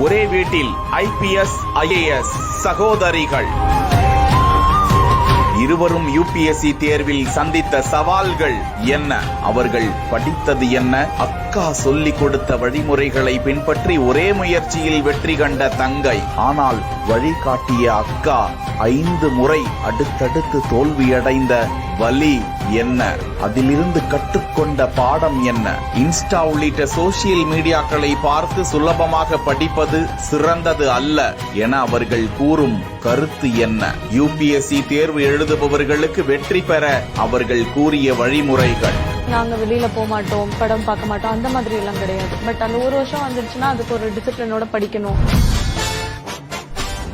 ஒரே வீட்டில் IPS IAS சகோதரிகள். இருவரும் UPSC தேர்வில் சந்தித்த சவால்கள் என்ன? அவர்கள் படித்தது என்ன? அக்கா சொல்லிக் கொடுத்த வழிமுறைகளை பின்பற்றி ஒரே முயற்சியில் வெற்றி கண்ட தங்கை. ஆனால் வழிகாட்டிய அக்கா 5 முறை அடுத்தடுத்து தோல்வியடைந்த வலி என்ன? அதிலிருந்து கற்றுக்கொண்ட பாடம் என்ன? இன்ஸ்டா உள்ளிட்ட சோசியல் மீடியாக்களை பார்த்து சுலபமாக படிப்பது சிறந்தது அல்ல என அவர்கள் கூறும் கருத்து என்ன? UPSC தேர்வு எழுதுபவர்களுக்கு வெற்றி பெற அவர்கள் கூறிய வழிமுறைகள். நாங்க வெளியில போக மாட்டோம், படம் பார்க்க மாட்டோம், அந்த மாதிரி எல்லாம் கிடையாது. பட் அந்த ஒரு வருஷம் வந்துருச்சுன்னா அதுக்கு ஒரு டிசிப்ளினோட படிக்கணும்.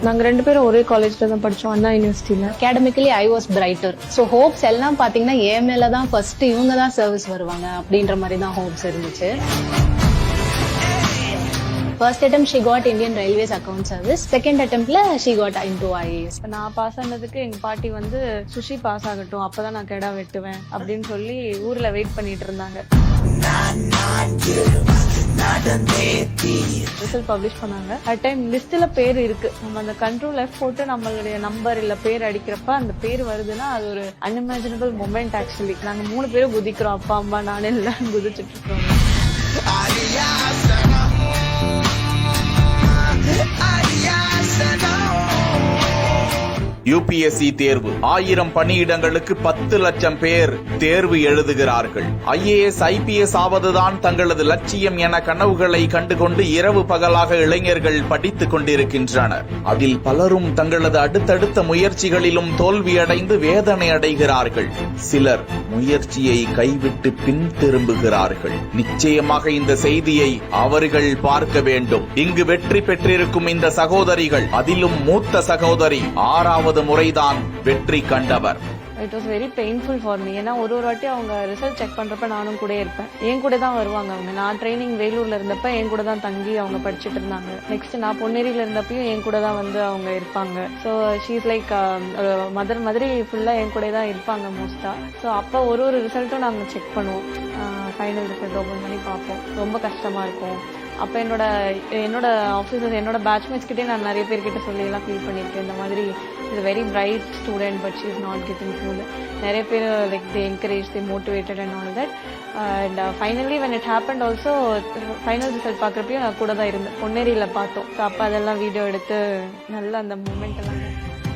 நாங்க 2 பேரும் ஒரே காலேஜ்ல தான் படிச்சோம், அண்ணா யூனிவர்சிட்டியில. Academically I was brighter. So hopes எல்லாம் பாத்தீங்கன்னா என் மேலதான் ஃபர்ஸ்ட் இவங்க தான் சர்வீஸ் வருவாங்க அப்படின்ற மாதிரி தான் ஹோப்ஸ் இருந்துச்சு. First attempt she got Indian Railways account service. Second attemptல she got into IAS. நான் பாஸ் ஆனதுக்கு எங்க பாட்டி வந்து சுஷி பாஸ் ஆகட்டும் அப்பதான் நான் கெடா வெட்டுவேன் அப்படின்னு சொல்லி ஊர்ல வெயிட் பண்ணிட்டு இருந்தாங்க. ரிசல்ட் பப்ளிஷ் பண்ணாங்க. அட் டைம் லிஸ்ட்ல பேர் இருக்கு. நம்ம அந்த கண்ட்ரோல் F போட்டு நம்மளுடைய நம்பர் இல்ல பேர் அடிக்கிறப்ப அந்த பேர் வருதுன்னா அது ஒரு அன்இமேஜினபிள் மொமெண்ட். ஆக்சுவலி நாங்க 3 பேரும் குதிக்கிறோம், அப்பா அம்மா நானே எல்லாம் குதிச்சுட்டு இருக்கோம். UPSC தேர்வு 1000 பணியிடங்களுக்கு 10 லட்சம் பேர் தேர்வு எழுதுகிறார்கள். IAS IPS ஆவதுதான் தங்களது லட்சியம் என கனவுகளை கண்டுகொண்டு இரவு பகலாக இளைஞர்கள் படித்துக் கொண்டிருக்கின்றனர். அதில் பலரும் தங்களது அடுத்தடுத்த முயற்சிகளிலும் தோல்வியடைந்து வேதனை அடைகிறார்கள். சிலர் முயற்சியை கைவிட்டு பின் திரும்புகிறார்கள். நிச்சயமாக இந்த செய்தியை அவர்கள் பார்க்க வேண்டும். இங்கு வெற்றி பெற்றிருக்கும் இந்த சகோதரிகள், அதிலும் மூத்த சகோதரி 6வது முறைதான் வெற்றி கண்டவர். It was very painful for me. ஏன்னா ஒரு வாட்டி அவங்க ரிசல்ட் செக் பண்றப்ப நானும் கூட இருப்பேன். என் கூட தான் வருவாங்க அவங்க. நான் ட்ரைனிங் வேலூர்ல இருந்தப்ப என் கூட தான் தங்கி அவங்க படிச்சுட்டு இருந்தாங்க. நெக்ஸ்ட் நான் பொன்னேரியில இருந்தப்பயும் என் கூட தான் வந்து அவங்க இருப்பாங்க. So she is like mother மாதிரி ஃபுல்லா என் கூட தான் இருப்பாங்க மோஸ்டா. ஸோ அப்போ ஒரு ரிசல்ட்டும் நாங்கள் செக் பண்ணுவோம். ஃபைனல் ரிசல்ட் ஓப்பன் பண்ணி பார்ப்போம். ரொம்ப கஷ்டமா இருக்கும். அப்போ என்னோட ஆஃபீஸர்ஸ், என்னோட பேட்ச்மேட்ஸ் கிட்டே நான் நிறைய பேர்கிட்ட சொல்லி எல்லாம் ஃபீல் பண்ணியிருக்கேன். இந்த மாதிரி is very bright student but she is not getting through. நிறைய பேர் like they encourage, they motivated and all that. And finally when it happened also, final result பார்க்குறப்பையும் நான் கூட தான் இருந்தேன். பொன்னேரியில் பார்த்தோம். ஸோ அப்போ அதெல்லாம் வீடியோ எடுத்து நல்ல அந்த மூமெண்ட் எல்லாம்.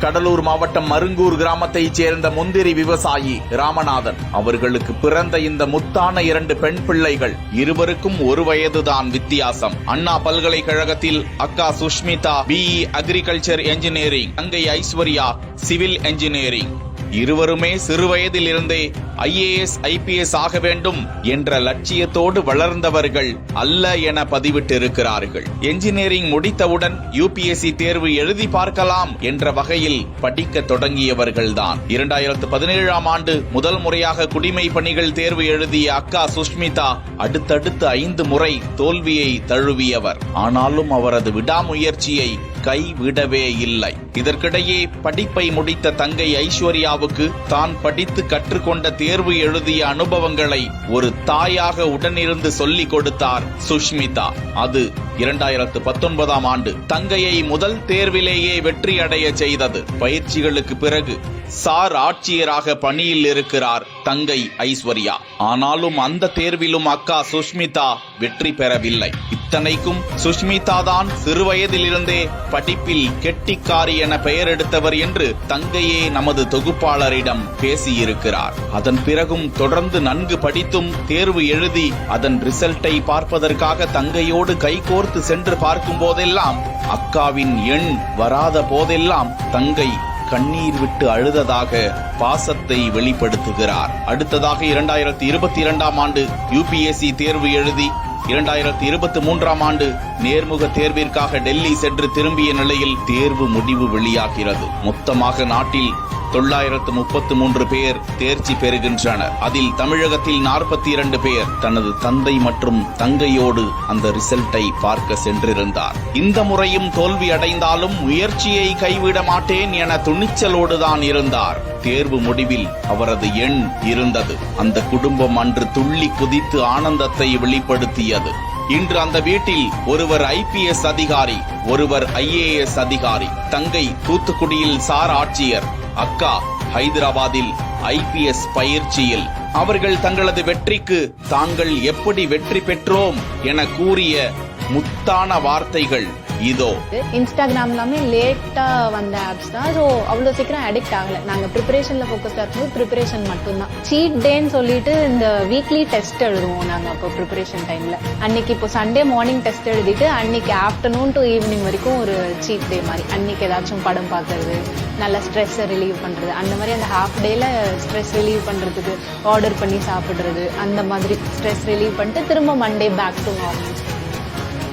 கடலூர் மாவட்டம் மருங்கூர் கிராமத்தைச் சேர்ந்த முந்திரி விவசாயி ராமநாதன் அவர்களுக்கு பிறந்த இந்த முத்தான 2 பெண் பிள்ளைகள். இருவருக்கும் 1 வயதுதான் வித்தியாசம். அண்ணா பல்கலைக்கழகத்தில் அக்கா சுஷ்மிதா BE அக்ரிகல்ச்சர் என்ஜினியரிங், தங்கை ஐஸ்வர்யா சிவில் என்ஜினியரிங். இருவருமே சிறுவயதில் இருந்தே IAS IPS ஆக வேண்டும் என்ற லட்சியத்தோடு வளர்ந்தவர்கள் அல்ல என பதிவிட்டிருக்கிறார்கள். என்ஜினியரிங் முடித்தவுடன் UPSC தேர்வு எழுதி பார்க்கலாம் என்ற வகையில் படிக்க தொடங்கியவர்கள்தான். 2017ஆம் ஆண்டு முதல் முறையாக குடிமை பணிகள் தேர்வு எழுதிய அக்கா சுஷ்மிதா அடுத்தடுத்து 5 முறை தோல்வியை தழுவியவர். ஆனாலும் அவரது விடாமுயற்சியை கைவிடவே இல்லை. இதற்கிடையே படிப்பை முடித்த தங்கை ஐஸ்வர்யாவுக்கு தான் படித்து கற்றுக்கொண்ட தேர்வு எழுதிய அனுபவங்களை ஒரு தாயாக உடனிருந்து சொல்லிக் கொடுத்தார் சுஷ்மிதா. அது 2019ஆம் ஆண்டு தங்கையை முதல் தேர்விலேயே வெற்றியடைய செய்தது. பயிற்சிகளுக்கு பிறகு சார் ஆட்சியராக பணியில் இருக்கிறார் தங்கை ஐஸ்வர்யா. ஆனாலும் அந்த தேர்விலும் அக்கா சுஷ்மிதா வெற்றி பெறவில்லை. இத்தனைக்கும் சுஷ்மிதா தான் சிறுவயதிலிருந்தே படிப்பில் கெட்டிக்காரி என பெயர் எடுத்தவர் என்று தங்கையே நமது தொகுப்பாளரிடம் பேசியிருக்கிறார். அதன் பிறகும் தொடர்ந்து நன்கு படித்தும் தேர்வு எழுதி அதன் ரிசல்ட்டை பார்ப்பதற்காக தங்கையோடு கைகோர்த்து சென்று பார்க்கும் போதெல்லாம், அக்காவின் எண் வராத போதெல்லாம் தங்கை கண்ணீர் விட்டு அழுததாக பாசத்தை வெளிப்படுத்துகிறார். அடுத்ததாக 2022ஆம் ஆண்டு UPSC தேர்வு எழுதி 2023ஆம் ஆண்டு நேர்முக தேர்விற்காக டெல்லி சென்று திரும்பிய நிலையில் தேர்வு முடிவு வெளியாகிறது. மொத்தமாக நாட்டில் 933 பேர் தேர்ச்சி பெறுகின்றனர். அதில் தமிழகத்தில் 42 பேர் தனது தந்தை மற்றும் தங்கையோடு அந்த ரிசல்ட்டை பார்க்க சென்றிருந்தார். இந்த முறையும் தோல்வி அடைந்தாலும் முயற்சியை கைவிட மாட்டேன் என துணிச்சலோடு தான் இருந்தார். தேர்வு முடிவில் அவரது எண் இருந்தது. அந்த குடும்பம் அன்று துள்ளி குதித்து ஆனந்தத்தை வெளிப்படுத்தியது. இன்று அந்த வீட்டில் ஒருவர் IPS அதிகாரி, ஒருவர் IAS அதிகாரி, தங்கை தூத்துக்குடியில் சார் ஆட்சியர், அக்கா ஹைதராபாத்தில் IPS பயிற்சியில். அவர்கள் தங்களது வெற்றிக்கு தாங்கள் எப்படி வெற்றி பெற்றோம் என கூறிய முத்தான வார்த்தைகள் இதோ. இன்ஸ்டாகிராம் எல்லாமே லேட்டா வந்த ஆப்ஸ் தான். ஸோ அவ்வளோ சீக்கிரம் அடிக்ட் ஆகல. நாங்க ப்ரிப்பரேஷன்ல ஃபோக்கஸ்டா இருக்கும்போது ப்ரிப்பரேஷன் மட்டும்தான். சீட் டேன்னு சொல்லிட்டு இந்த வீக்லி டெஸ்ட் எழுதுவோம் நாங்க அப்போ ப்ரிப்பரேஷன் டைம்ல. அன்னைக்கு இப்போ சண்டே மார்னிங் டெஸ்ட் எழுதிட்டு அன்னைக்கு ஆஃப்டர்நூன் டு ஈவினிங் வரைக்கும் ஒரு சீட் டே மாதிரி. அன்னைக்கு ஏதாச்சும் படம் பார்க்கறது, நல்ல ஸ்ட்ரெஸ் ரிலீவ் பண்றது, அந்த மாதிரி அந்த ஹாஃப் டேல ஸ்ட்ரெஸ் ரிலீவ் பண்றதுக்கு ஆர்டர் பண்ணி சாப்பிடுறது, அந்த மாதிரி ஸ்ட்ரெஸ் ரிலீவ் பண்ணிட்டு திரும்ப மண்டே பேக் டு நார்மல்.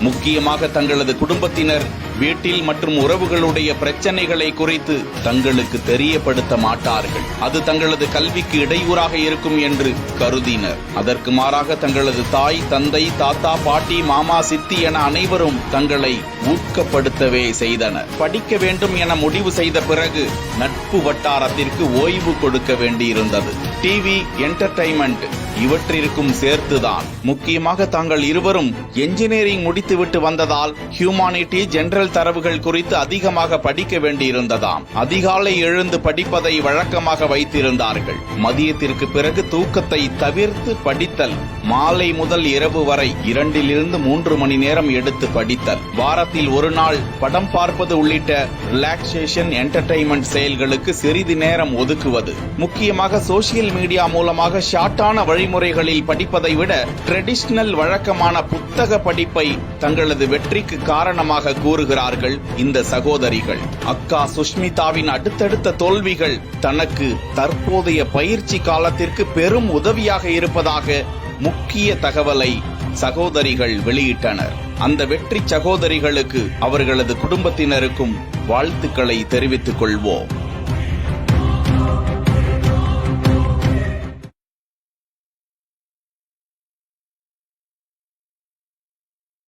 முக்கியமாக தங்களது குடும்பத்தினர், வீட்டில் மற்றும் உறவுகளுடைய பிரச்சனைகளை குறித்து தங்களுக்கு தெரியப்படுத்த மாட்டார்கள். அது தங்களது கல்விக்கு இடையூறாக இருக்கும் என்று கருதினர். அதற்கு மாறாக தங்களது தாய், தந்தை, தாத்தா, பாட்டி, மாமா, சித்தி என அனைவரும் தங்களை ஊக்கப்படுத்தவே செய்தனர். படிக்க வேண்டும் என முடிவு செய்த பிறகு நட்பு வட்டாரத்திற்கு ஓய்வு கொடுக்க வேண்டியிருந்தது. டிவி, என்டர்டைன்மெண்ட் இவற்றிற்கும் சேர்த்துதான். முக்கியமாக தாங்கள் இருவரும் என்ஜினியரிங் முடித்துவிட்டு வந்ததால் ஹியூமானிட்டி, ஜெனரல் தரவுகள் குறித்து அதிகமாக படிக்க வேண்டியிருந்ததாம். அதிகாலை எழுந்து படிப்பதை வழக்கமாக வைத்திருந்தார்கள். மதியத்திற்கு பிறகு தூக்கத்தை தவிர்த்து படித்தல். மாலை முதல் இரவு வரை 2 to 3 மணி நேரம் எடுத்து படித்தல். வாரத்தில் ஒரு நாள் படம் பார்ப்பது உள்ளிட்ட ரிலாக்ஸேஷன், என்டர்டைன்மெண்ட் செயல்களுக்கு சிறிது நேரம் ஒதுக்குவது. முக்கியமாக சோசியல் மீடியா மூலமாக ஷார்ட்டான வழிமுறைகளில் படிப்பதை விட ட்ரெடிஷனல் வழக்கமான புத்தக படிப்பை தங்களது வெற்றிக்கு காரணமாக கூறுகிறார்கள் இந்த சகோதரிகள். அக்கா சுஷ்மிதாவின் அடுத்தடுத்த தோல்விகள் தனக்கு தற்போதைய பயிற்சி காலத்திற்கு பெரும் உதவியாக இருப்பதாக முக்கிய தகவலை சகோதரிகள் வெளியிட்டனர். அந்த வெற்றி சகோதரிகளுக்கு அவர்களது குடும்பத்தினருக்கும் வாழ்த்துக்களை தெரிவித்துக் கொள்வோம்.